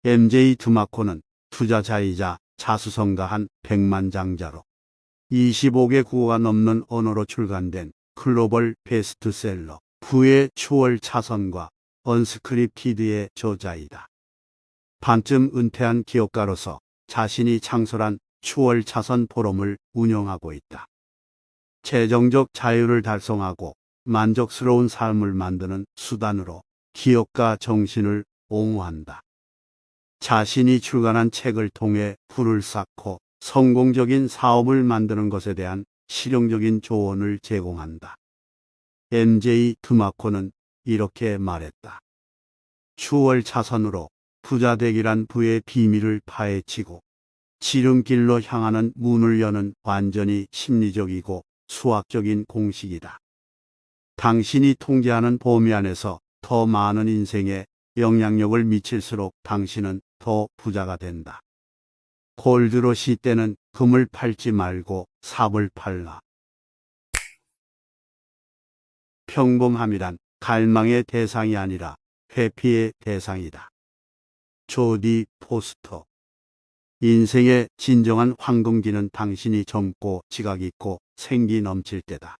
MJ 드마코는 투자자이자 자수성가한 백만장자로 25개 국어가 넘는 언어로 출간된 글로벌 베스트셀러 부의 추월 차선과 언스크립티드의 저자이다. 반쯤 은퇴한 기업가로서 자신이 창설한 추월 차선 포럼을 운영하고 있다. 재정적 자유를 달성하고 만족스러운 삶을 만드는 수단으로 기업가 정신을 옹호한다. 자신이 출간한 책을 통해 부를 쌓고 성공적인 사업을 만드는 것에 대한 실용적인 조언을 제공한다. MJ 드마코는 이렇게 말했다. 추월 차선으로 부자 되기란 부의 비밀을 파헤치고 지름길로 향하는 문을 여는 완전히 심리적이고 수학적인 공식이다. 당신이 통제하는 범위 안에서 더 많은 인생에 영향력을 미칠수록 당신은 더 부자가 된다. 골드러시 때는 금을 팔지 말고 삽을 팔라. 평범함이란 갈망의 대상이 아니라 회피의 대상이다. 조디 포스터. 인생의 진정한 황금기는 당신이 젊고 지각 있고 생기 넘칠 때다.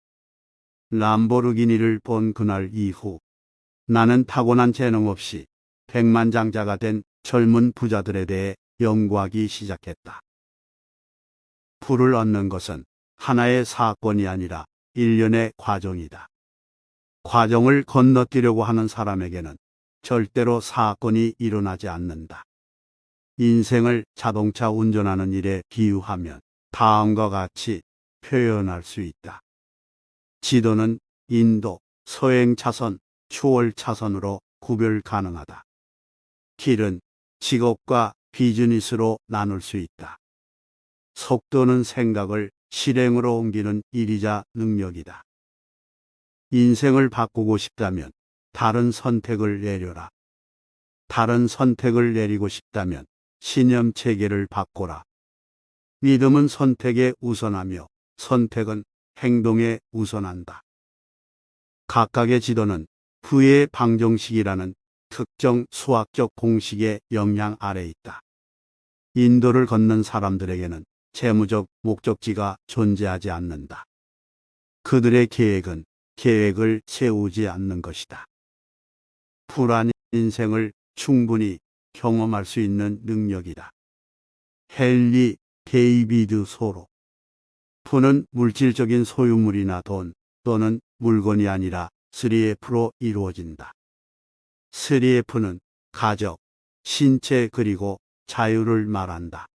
람보르기니를 본 그날 이후 나는 타고난 재능 없이 백만장자가 된 젊은 부자들에 대해 연구하기 시작했다. 부를 얻는 것은 하나의 사건이 아니라 일련의 과정이다. 과정을 건너뛰려고 하는 사람에게는 절대로 사건이 일어나지 않는다. 인생을 자동차 운전하는 일에 비유하면 다음과 같이 표현할 수 있다. 지도는 인도, 서행 차선, 추월 차선으로 구별 가능하다. 길은 직업과 비즈니스로 나눌 수 있다. 속도는 생각을 실행으로 옮기는 일이자 능력이다. 인생을 바꾸고 싶다면 다른 선택을 내려라. 다른 선택을 내리고 싶다면 신념 체계를 바꿔라. 믿음은 선택에 우선하며 선택은 행동에 우선한다. 각각의 지도는 부의 방정식이라는 특정 수학적 공식의 영향 아래 있다. 인도를 걷는 사람들에게는 재무적 목적지가 존재하지 않는다. 그들의 계획은 계획을 세우지 않는 것이다. 부란 인생을 충분히 경험할 수 있는 능력이다. 헨리 데이비드 소로. 부는 물질적인 소유물이나 돈 또는 물건이 아니라 3F로 이루어진다. 3F는 가족, 신체 그리고 자유를 말한다.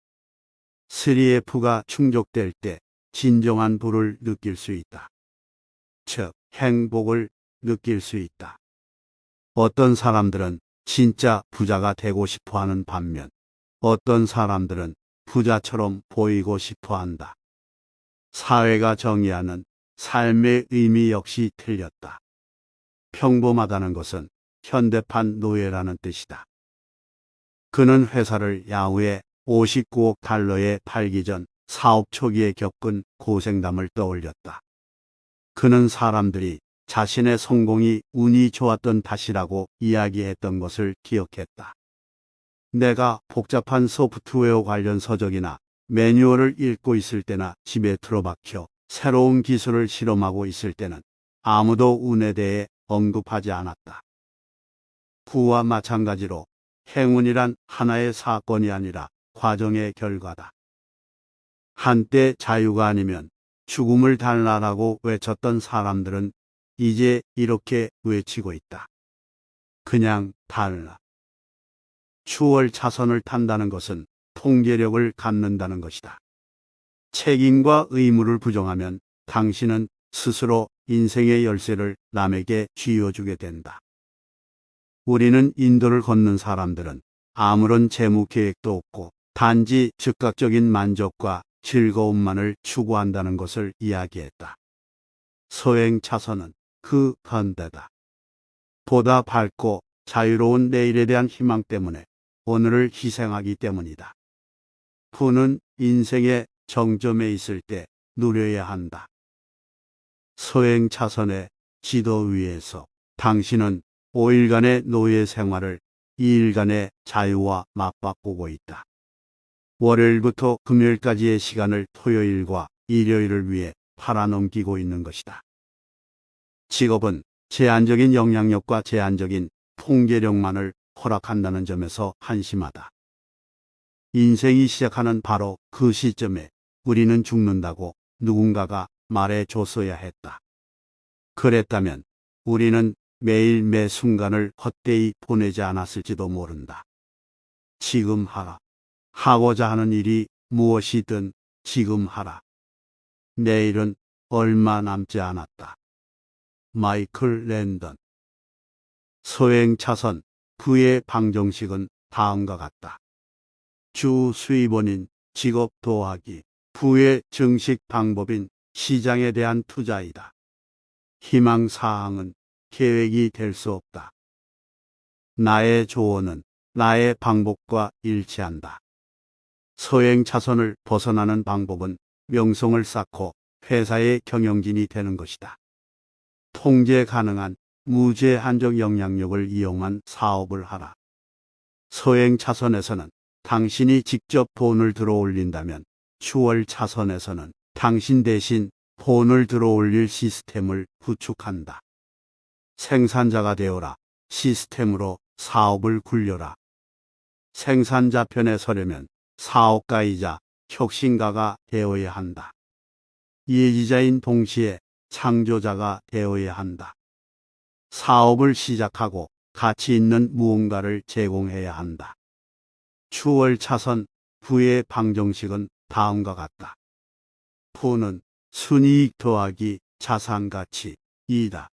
3F가 충족될 때 진정한 부를 느낄 수 있다. 즉, 행복을 느낄 수 있다. 어떤 사람들은 진짜 부자가 되고 싶어 하는 반면 어떤 사람들은 부자처럼 보이고 싶어 한다. 사회가 정의하는 삶의 의미 역시 틀렸다. 평범하다는 것은 현대판 노예라는 뜻이다. 그는 회사를 야후에 59억 달러에 팔기 전 사업 초기에 겪은 고생담을 떠올렸다. 그는 사람들이 자신의 성공이 운이 좋았던 탓이라고 이야기했던 것을 기억했다. 내가 복잡한 소프트웨어 관련 서적이나 매뉴얼을 읽고 있을 때나 집에 틀어박혀 새로운 기술을 실험하고 있을 때는 아무도 운에 대해 언급하지 않았다. 부와 마찬가지로 행운이란 하나의 사건이 아니라 과정의 결과다. 한때 자유가 아니면 죽음을 달라라고 외쳤던 사람들은 이제 이렇게 외치고 있다. 그냥 달라. 추월 차선을 탄다는 것은 통제력을 갖는다는 것이다. 책임과 의무를 부정하면 당신은 스스로 인생의 열쇠를 남에게 쥐어주게 된다. 우리는 인도를 걷는 사람들은 아무런 재무 계획도 없고 단지 즉각적인 만족과 즐거움만을 추구한다는 것을 이야기했다. 서행 차선은 그 반대다. 보다 밝고 자유로운 내일에 대한 희망 때문에 오늘을 희생하기 때문이다. 부는 인생의 정점에 있을 때 누려야 한다. 서행 차선의 지도 위에서 당신은 5일간의 노예 생활을 2일간의 자유와 맞바꾸고 있다. 월요일부터 금요일까지의 시간을 토요일과 일요일을 위해 팔아넘기고 있는 것이다. 직업은 제한적인 영향력과 제한적인 통제력만을 허락한다는 점에서 한심하다. 인생이 시작하는 바로 그 시점에 우리는 죽는다고 누군가가 말해 줬어야 했다. 그랬다면 우리는 매일 매 순간을 헛되이 보내지 않았을지도 모른다. 지금 하라. 하고자 하는 일이 무엇이든 지금 하라. 내일은 얼마 남지 않았다. 마이클 랜던. 소행 차선 부의 방정식은 다음과 같다. 주 수입원인 직업 더하기 부의 정식 방법인 시장에 대한 투자이다. 희망 사항은 계획이 될 수 없다. 나의 조언은 나의 방법과 일치한다. 소행 차선을 벗어나는 방법은 명성을 쌓고 회사의 경영진이 되는 것이다. 통제 가능한 무제한적 영향력을 이용한 사업을 하라. 소행 차선에서는 당신이 직접 돈을 들어올린다면 추월 차선에서는 당신 대신 돈을 들어올릴 시스템을 구축한다. 생산자가 되어라. 시스템으로 사업을 굴려라. 생산자 편에 서려면 사업가이자 혁신가가 되어야 한다. 예지자인 동시에 창조자가 되어야 한다. 사업을 시작하고 가치 있는 무언가를 제공해야 한다. 추월 차선 부의 방정식은 다음과 같다. 부는 순이익 더하기 자산가치이다.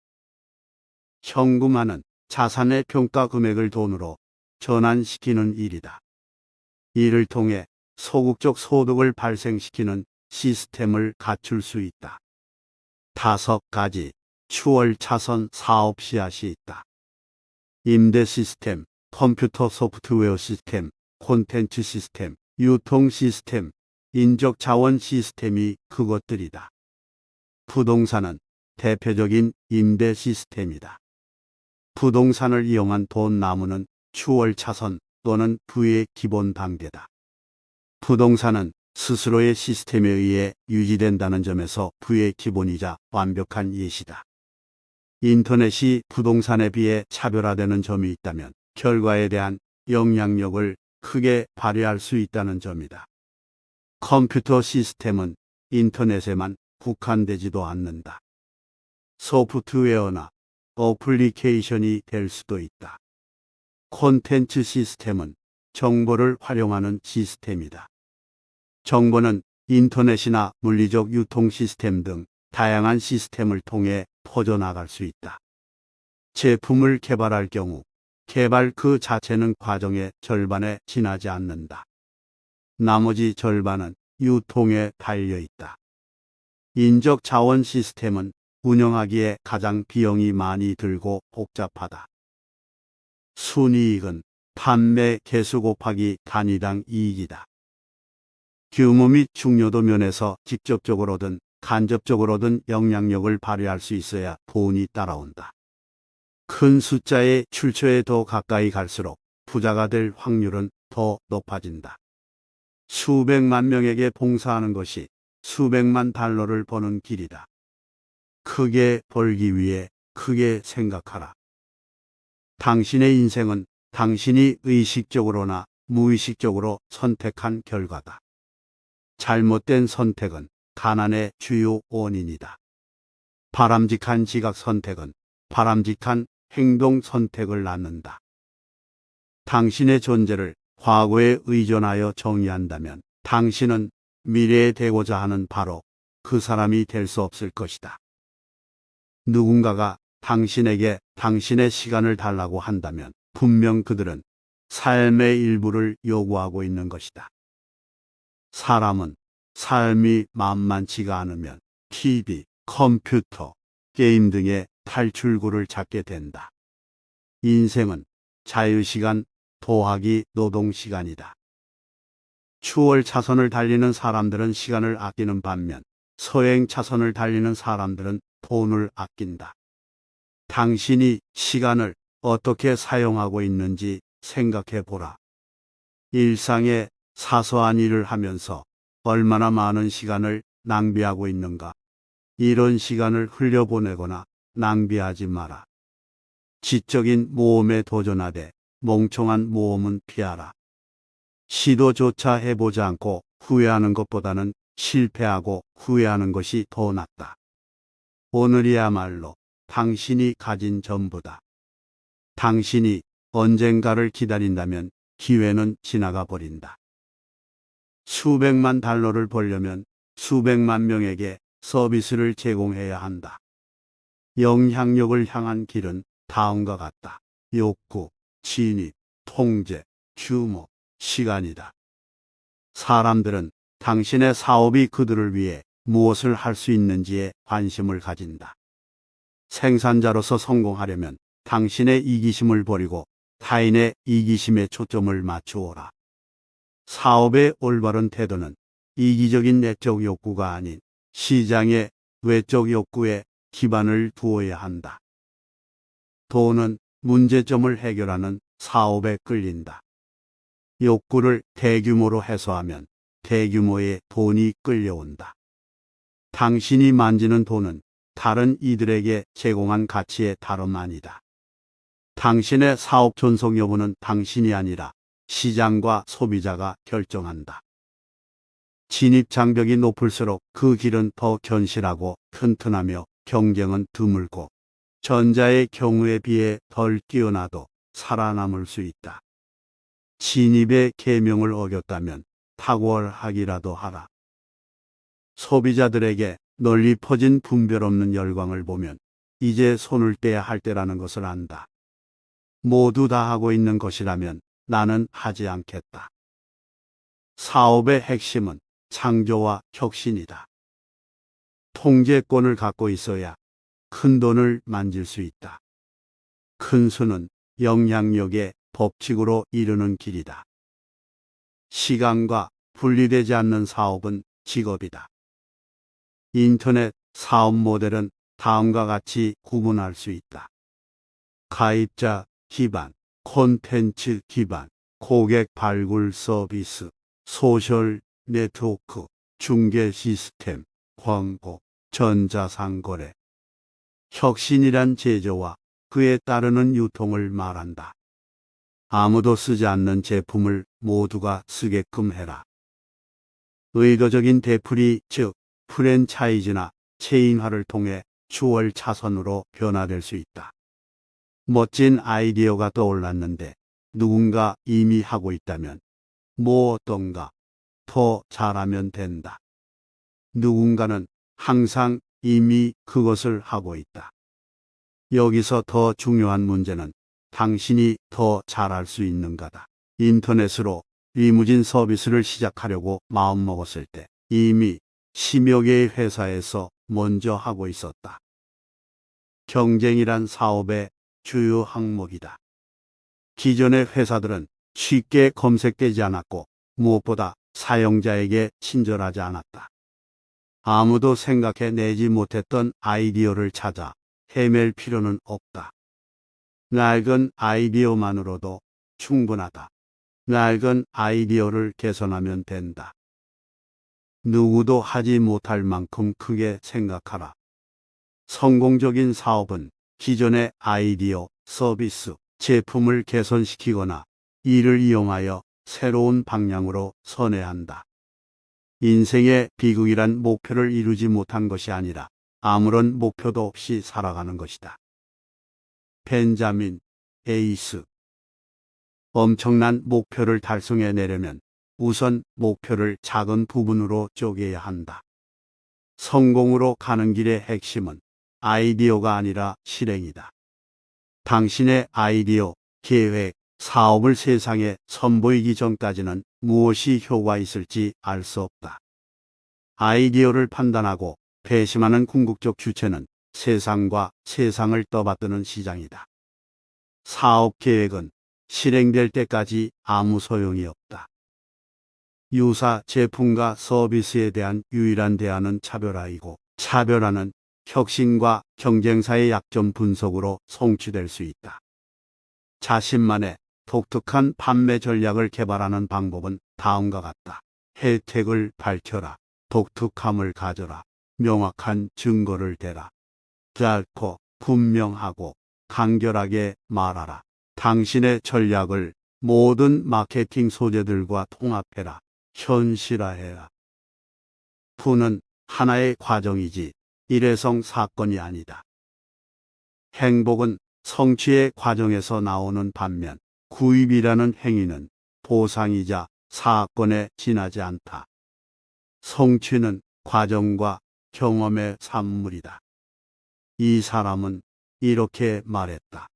현금화는 자산의 평가 금액을 돈으로 전환시키는 일이다. 이를 통해 소극적 소득을 발생시키는 시스템을 갖출 수 있다. 5가지 추월 차선 사업 씨앗이 있다. 임대 시스템, 컴퓨터 소프트웨어 시스템, 콘텐츠 시스템, 유통 시스템, 인적 자원 시스템이 그것들이다. 부동산은 대표적인 임대 시스템이다. 부동산을 이용한 돈 나무는 추월 차선 또는 부의 기본 단계다. 부동산은 스스로의 시스템에 의해 유지된다는 점에서 부의 기본이자 완벽한 예시다. 인터넷이 부동산에 비해 차별화되는 점이 있다면 결과에 대한 영향력을 크게 발휘할 수 있다는 점이다. 컴퓨터 시스템은 인터넷에만 국한되지도 않는다. 소프트웨어나 어플리케이션이 될 수도 있다. 콘텐츠 시스템은 정보를 활용하는 시스템이다. 정보는 인터넷이나 물리적 유통 시스템 등 다양한 시스템을 통해 퍼져나갈 수 있다. 제품을 개발할 경우 개발 그 자체는 과정의 절반에 지나지 않는다. 나머지 절반은 유통에 달려 있다. 인적 자원 시스템은 운영하기에 가장 비용이 많이 들고 복잡하다. 순이익은 판매 개수 곱하기 단위당 이익이다. 규모 및 중요도 면에서 직접적으로든 간접적으로든 영향력을 발휘할 수 있어야 돈이 따라온다. 큰 숫자의 출처에 더 가까이 갈수록 부자가 될 확률은 더 높아진다. 수백만 명에게 봉사하는 것이 수백만 달러를 버는 길이다. 크게 벌기 위해 크게 생각하라. 당신의 인생은 당신이 의식적으로나 무의식적으로 선택한 결과다. 잘못된 선택은 가난의 주요 원인이다. 바람직한 지각 선택은 바람직한 행동 선택을 낳는다. 당신의 존재를 과거에 의존하여 정의한다면 당신은 미래에 되고자 하는 바로 그 사람이 될 수 없을 것이다. 누군가가 당신에게 당신의 시간을 달라고 한다면 분명 그들은 삶의 일부를 요구하고 있는 것이다. 사람은 삶이 만만치가 않으면 TV, 컴퓨터, 게임 등의 탈출구를 찾게 된다. 인생은 자유시간 더하기 노동시간이다. 추월 차선을 달리는 사람들은 시간을 아끼는 반면 서행 차선을 달리는 사람들은 돈을 아낀다. 당신이 시간을 어떻게 사용하고 있는지 생각해 보라. 일상의 사소한 일을 하면서 얼마나 많은 시간을 낭비하고 있는가. 이런 시간을 흘려보내거나 낭비하지 마라. 지적인 모험에 도전하되 멍청한 모험은 피하라. 시도조차 해보지 않고 후회하는 것보다는 실패하고 후회하는 것이 더 낫다. 오늘이야말로 당신이 가진 전부다. 당신이 언젠가를 기다린다면 기회는 지나가 버린다. 수백만 달러를 벌려면 수백만 명에게 서비스를 제공해야 한다. 영향력을 향한 길은 다음과 같다. 욕구, 진입, 통제, 규모, 시간이다. 사람들은 당신의 사업이 그들을 위해 무엇을 할 수 있는지에 관심을 가진다. 생산자로서 성공하려면 당신의 이기심을 버리고 타인의 이기심에 초점을 맞추어라. 사업의 올바른 태도는 이기적인 내적 욕구가 아닌 시장의 외적 욕구에 기반을 두어야 한다. 돈은 문제점을 해결하는 사업에 끌린다. 욕구를 대규모로 해소하면 대규모의 돈이 끌려온다. 당신이 만지는 돈은 다른 이들에게 제공한 가치의 다름 아니다. 당신의 사업 존속 여부는 당신이 아니라 시장과 소비자가 결정한다. 진입 장벽이 높을수록 그 길은 더 견실하고 튼튼하며 경쟁은 드물고 전자의 경우에 비해 덜 뛰어나도 살아남을 수 있다. 진입의 계명을 어겼다면 탁월하기라도 하라. 소비자들에게 널리 퍼진 분별 없는 열광을 보면 이제 손을 떼야 할 때라는 것을 안다. 모두 다 하고 있는 것이라면 나는 하지 않겠다. 사업의 핵심은 창조와 혁신이다. 통제권을 갖고 있어야 큰 돈을 만질 수 있다. 큰 수는 영향력의 법칙으로 이르는 길이다. 시간과 분리되지 않는 사업은 직업이다. 인터넷 사업 모델은 다음과 같이 구분할 수 있다. 가입자 기반, 콘텐츠 기반, 고객 발굴 서비스, 소셜 네트워크, 중개 시스템, 광고, 전자상거래. 혁신이란 제조와 그에 따르는 유통을 말한다. 아무도 쓰지 않는 제품을 모두가 쓰게끔 해라. 의도적인 되풀이, 즉 프랜차이즈나 체인화를 통해 주월 차선으로 변화될 수 있다. 멋진 아이디어가 떠올랐는데 누군가 이미 하고 있다면 뭐 어떤가 더 잘하면 된다. 누군가는 항상 이미 그것을 하고 있다. 여기서 더 중요한 문제는 당신이 더 잘할 수 있는가다. 인터넷으로 리무진 서비스를 시작하려고 마음먹었을 때 이미 10여 개의 회사에서 먼저 하고 있었다. 경쟁이란 사업의 주요 항목이다. 기존의 회사들은 쉽게 검색되지 않았고 무엇보다 사용자에게 친절하지 않았다. 아무도 생각해내지 못했던 아이디어를 찾아 헤맬 필요는 없다. 낡은 아이디어만으로도 충분하다. 낡은 아이디어를 개선하면 된다. 누구도 하지 못할 만큼 크게 생각하라. 성공적인 사업은 기존의 아이디어, 서비스, 제품을 개선시키거나 이를 이용하여 새로운 방향으로 선회한다. 인생의 비극이란 목표를 이루지 못한 것이 아니라 아무런 목표도 없이 살아가는 것이다. 벤자민 에이스. 엄청난 목표를 달성해내려면 우선 목표를 작은 부분으로 쪼개야 한다. 성공으로 가는 길의 핵심은 아이디어가 아니라 실행이다. 당신의 아이디어, 계획, 사업을 세상에 선보이기 전까지는 무엇이 효과 있을지 알 수 없다. 아이디어를 판단하고 배심하는 궁극적 주체는 세상과 세상을 떠받드는 시장이다. 사업 계획은 실행될 때까지 아무 소용이 없다. 유사 제품과 서비스에 대한 유일한 대안은 차별화이고, 차별화는 혁신과 경쟁사의 약점 분석으로 성취될 수 있다. 자신만의 독특한 판매 전략을 개발하는 방법은 다음과 같다. 혜택을 밝혀라. 독특함을 가져라. 명확한 증거를 대라. 짧고 분명하고 간결하게 말하라. 당신의 전략을 모든 마케팅 소재들과 통합해라. 현실화해라. 부는 하나의 과정이지 일회성 사건이 아니다. 행복은 성취의 과정에서 나오는 반면 구입이라는 행위는 보상이자 사건에 지나지 않다. 성취는 과정과 경험의 산물이다. 이 사람은 이렇게 말했다.